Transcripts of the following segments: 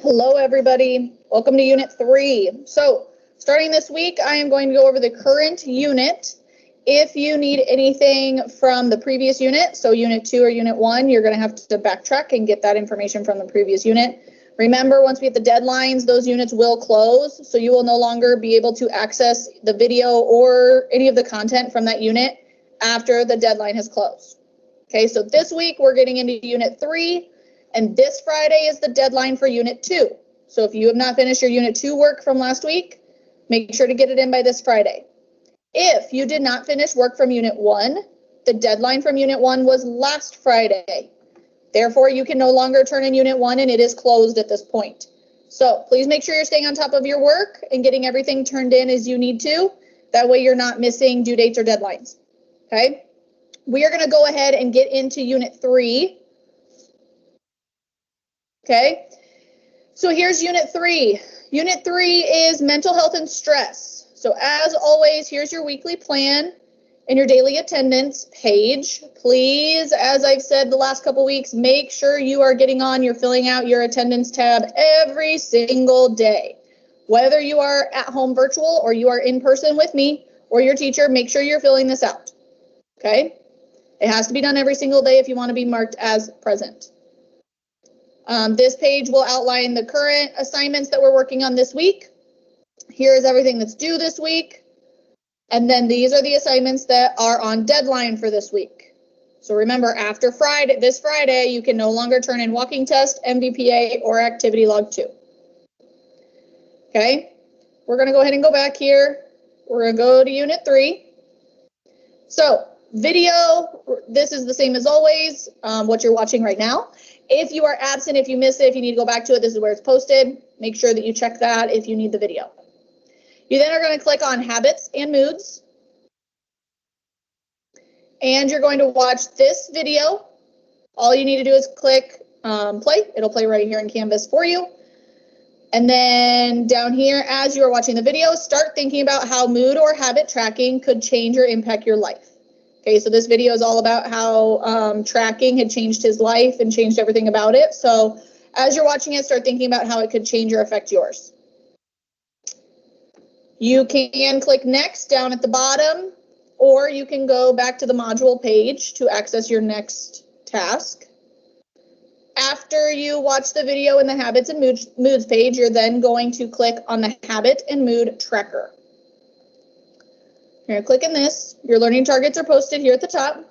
Hello, everybody. Welcome to Unit 3. So, starting this week, I am going to go over the current unit. If you need anything from the previous unit, so Unit 2 or Unit 1, you're going to have to backtrack and get that information from the previous unit. Remember, once we hit the deadlines, those units will close, so you will no longer be able to access the video or any of the content from that unit after the deadline has closed. Okay, so this week we're getting into Unit 3, and this Friday is the deadline for Unit 2. So if you have not finished your Unit 2 work from last week, make sure to get it in by this Friday. If you did not finish work from Unit 1, the deadline from Unit 1 was last Friday. Therefore, you can no longer turn in Unit 1 and it is closed at this point. So please make sure you're staying on top of your work and getting everything turned in as you need to. That way you're not missing due dates or deadlines. Okay? We are going to go ahead and get into Unit 3. Okay? So here's Unit 3. Unit 3 is mental health and stress. So as always, here's your weekly plan and your daily attendance page. Please, as I've said the last couple weeks, make sure you are getting on, you're filling out your attendance tab every single day. Whether you are at home virtual or you are in person with me or your teacher, make sure you're filling this out. Okay? It has to be done every single day if you want to be marked as present. This page will outline the current assignments that we're working on this week. Here is everything that's due this week. And then these are the assignments that are on deadline for this week. So remember, after this Friday, you can no longer turn in walking test, MVPA, or activity log 2. Okay, we're going to go ahead and go back here. We're going to go to Unit 3. So video, this is the same as always, what you're watching right now. If you are absent, if you miss it, if you need to go back to it, this is where it's posted. Make sure that you check that if you need the video. You then are going to click on Habits and Moods. And you're going to watch this video. All you need to do is click play. It'll play right here in Canvas for you. And then down here, as you are watching the video, start thinking about how mood or habit tracking could change or impact your life. Okay, so this video is all about how tracking had changed his life and changed everything about it. So as you're watching it, start thinking about how it could change or affect yours. You can click next down at the bottom, or you can go back to the module page to access your next task. After you watch the video in the Habits and Moods page, you're then going to click on the Habit and Mood Tracker. You're going to click on this. Your learning targets are posted here at the top.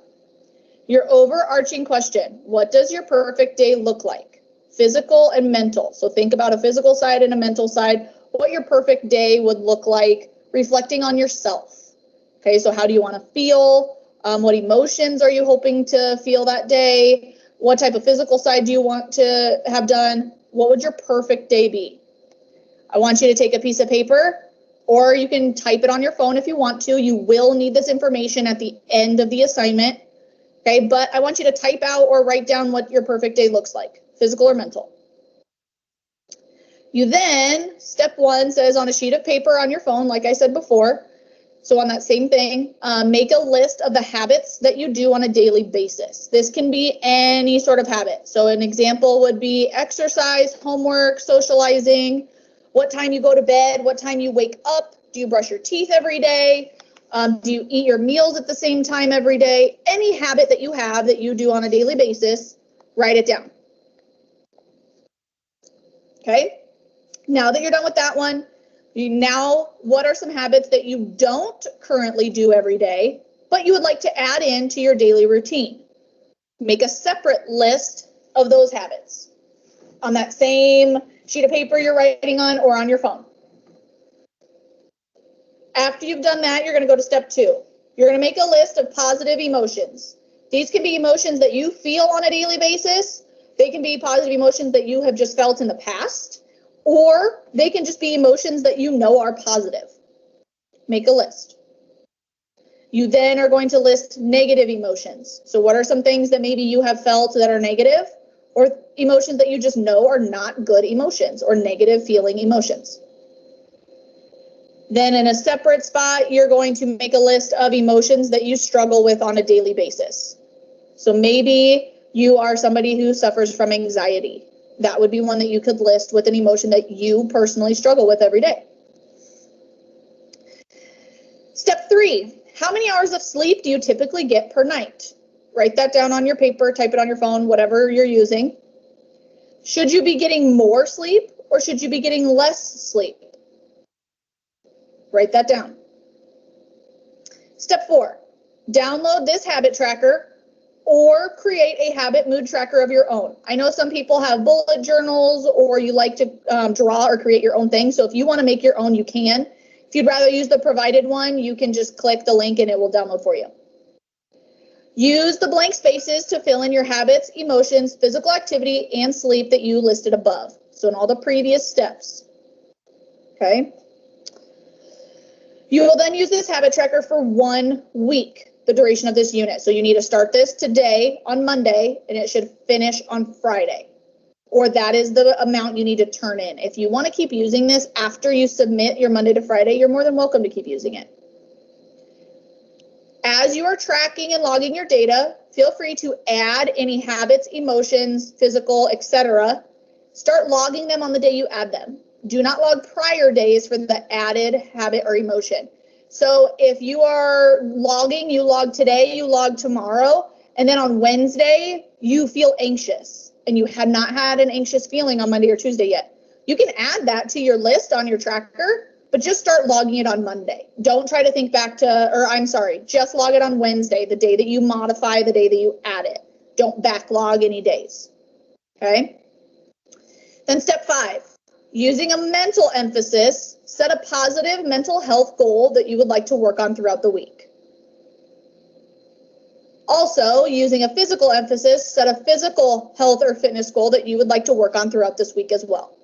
Your overarching question: what does your perfect day look like? Physical and mental. So think about a physical side and a mental side. What your perfect day would look like, reflecting on yourself. Okay, so how do you want to feel? What emotions are you hoping to feel that day? What type of physical side do you want to have done? What would your perfect day be? I want you to take a piece of paper, or you can type it on your phone if you want to. You will need this information at the end of the assignment. Okay, but I want you to type out or write down what your perfect day looks like, physical or mental. You then, step 1 says on a sheet of paper on your phone, like I said before. So on that same thing, make a list of the habits that you do on a daily basis. This can be any sort of habit. So an example would be exercise, homework, socializing, what time you go to bed, what time you wake up, do you brush your teeth every day, do you eat your meals at the same time every day? Any habit that you have that you do on a daily basis, write it down. Okay, now that you're done with that one, what are some habits that you don't currently do every day, but you would like to add into your daily routine? Make a separate list of those habits on that same sheet of paper you're writing on or on your phone. After you've done that, you're going to go to step 2. You're going to make a list of positive emotions. These can be emotions that you feel on a daily basis. They can be positive emotions that you have just felt in the past, or they can just be emotions that you know are positive. Make a list. You then are going to list negative emotions. So what are some things that maybe you have felt that are negative, or emotions that you just know are not good emotions or negative feeling emotions? Then in a separate spot, you're going to make a list of emotions that you struggle with on a daily basis. So maybe you are somebody who suffers from anxiety. That would be one that you could list with an emotion that you personally struggle with every day. Step 3, how many hours of sleep do you typically get per night? Write that down on your paper, type it on your phone, whatever you're using. Should you be getting more sleep or should you be getting less sleep? Write that down. Step 4, download this habit tracker or create a habit mood tracker of your own. I know some people have bullet journals or you like to draw or create your own thing. So if you want to make your own, you can. If you'd rather use the provided one, you can just click the link and it will download for you. Use the blank spaces to fill in your habits, emotions, physical activity, and sleep that you listed above. So in all the previous steps. Okay. You will then use this habit tracker for 1 week, the duration of this unit. So you need to start this today on Monday and it should finish on Friday. Or that is the amount you need to turn in. If you want to keep using this after you submit your Monday to Friday, you're more than welcome to keep using it. As you are tracking and logging your data, feel free to add any habits, emotions, physical, etc. Start logging them on the day you add them. Do not log prior days for the added habit or emotion. So if you are logging, you log today, you log tomorrow, and then on Wednesday, you feel anxious and you had not had an anxious feeling on Monday or Tuesday yet. You can add that to your list on your tracker, but just start logging it on Monday. Don't try to think back to, or I'm sorry, just log it on Wednesday, the day that you modify, the day that you add it. Don't backlog any days, okay? Then step 5, using a mental emphasis, set a positive mental health goal that you would like to work on throughout the week. Also, using a physical emphasis, set a physical health or fitness goal that you would like to work on throughout this week as well.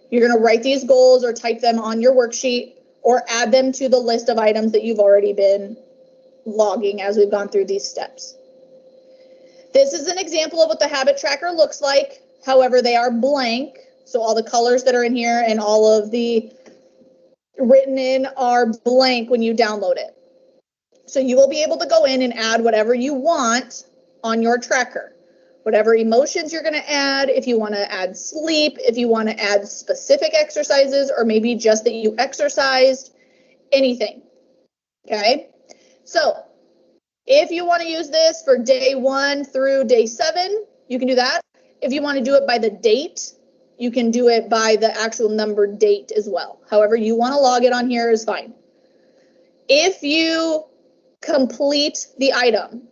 You're going to write these goals or type them on your worksheet or add them to the list of items that you've already been logging as we've gone through these steps. This is an example of what the habit tracker looks like. However, they are blank. So all the colors that are in here and all of the written in are blank when you download it. So you will be able to go in and add whatever you want on your tracker. Whatever emotions you're going to add, if you want to add sleep, if you want to add specific exercises, or maybe just that you exercised, anything. Okay. So if you want to use this for day 1 through day 7, you can do that. If you want to do it by the date, you can do it by the actual numbered date as well. However you want to log it on here is fine. If you complete the item,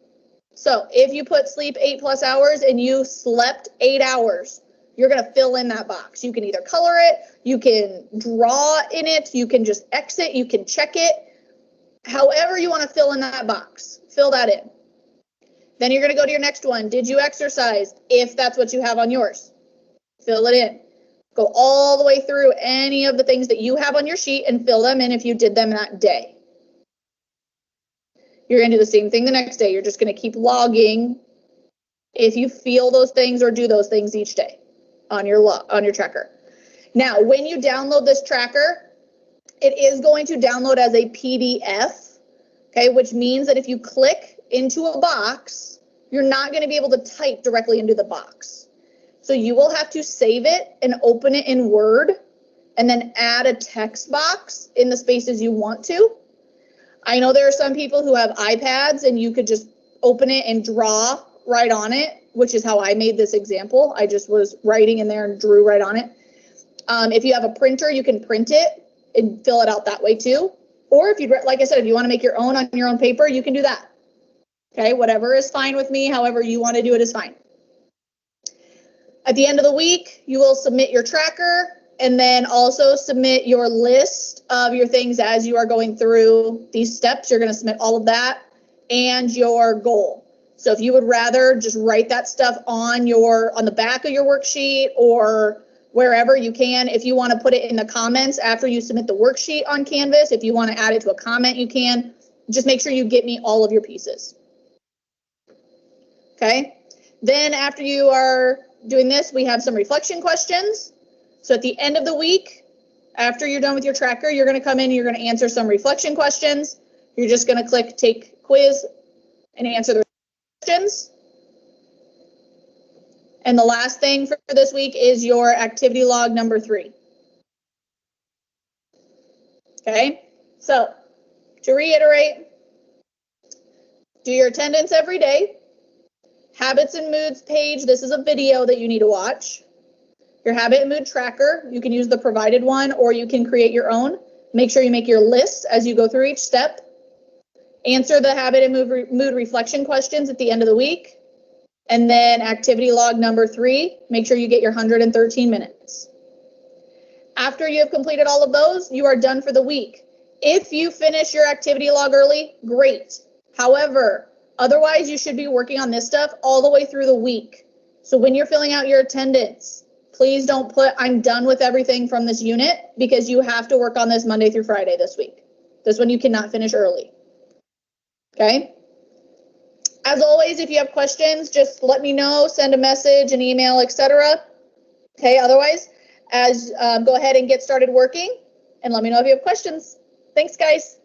so if you put sleep 8+ hours and you slept 8 hours, you're going to fill in that box. You can either color it, you can draw in it, you can just exit, you can check it. However you want to fill in that box, fill that in. Then you're going to go to your next one. Did you exercise? If that's what you have on yours, fill it in. Go all the way through any of the things that you have on your sheet and fill them in if you did them that day. You're going to do the same thing the next day. You're just going to keep logging if you feel those things or do those things each day on your tracker. Now, when you download this tracker, it is going to download as a PDF, okay, which means that if you click into a box, you're not going to be able to type directly into the box. So you will have to save it and open it in Word and then add a text box in the spaces you want to. I know there are some people who have iPads and you could just open it and draw right on it, which is how I made this example. I just was writing in there and drew right on it. If you have a printer, you can print it and fill it out that way too. Or if you, like I said, if you want to make your own on your own paper, you can do that. Okay, whatever is fine with me, however you want to do it is fine. At the end of the week, you will submit your tracker and then also submit your list of your things as you are going through these steps. You're going to submit all of that and your goal. So if you would rather just write that stuff on the back of your worksheet or wherever you can. If you want to put it in the comments after you submit the worksheet on Canvas, if you want to add it to a comment, you can. Just make sure you get me all of your pieces. Okay. Then after you are doing this, we have some reflection questions. So at the end of the week, after you're done with your tracker, you're going to come in and you're going to answer some reflection questions. You're just going to click take quiz and answer the questions. And the last thing for this week is your activity log number 3. Okay, so to reiterate, do your attendance every day. Habits and moods page, this is a video that you need to watch. Your habit and mood tracker, you can use the provided one or you can create your own. Make sure you make your lists as you go through each step. Answer the habit and mood reflection questions at the end of the week. And then activity log number 3, make sure you get your 113 minutes. After you have completed all of those, you are done for the week. If you finish your activity log early, great. However, otherwise you should be working on this stuff all the way through the week. So when you're filling out your attendance, please don't put I'm done with everything from this unit, because you have to work on this Monday through Friday this week. This one you cannot finish early. Okay? As always, if you have questions, just let me know, send a message, an email, etc. Okay, otherwise, go ahead and get started working and let me know if you have questions. Thanks, guys.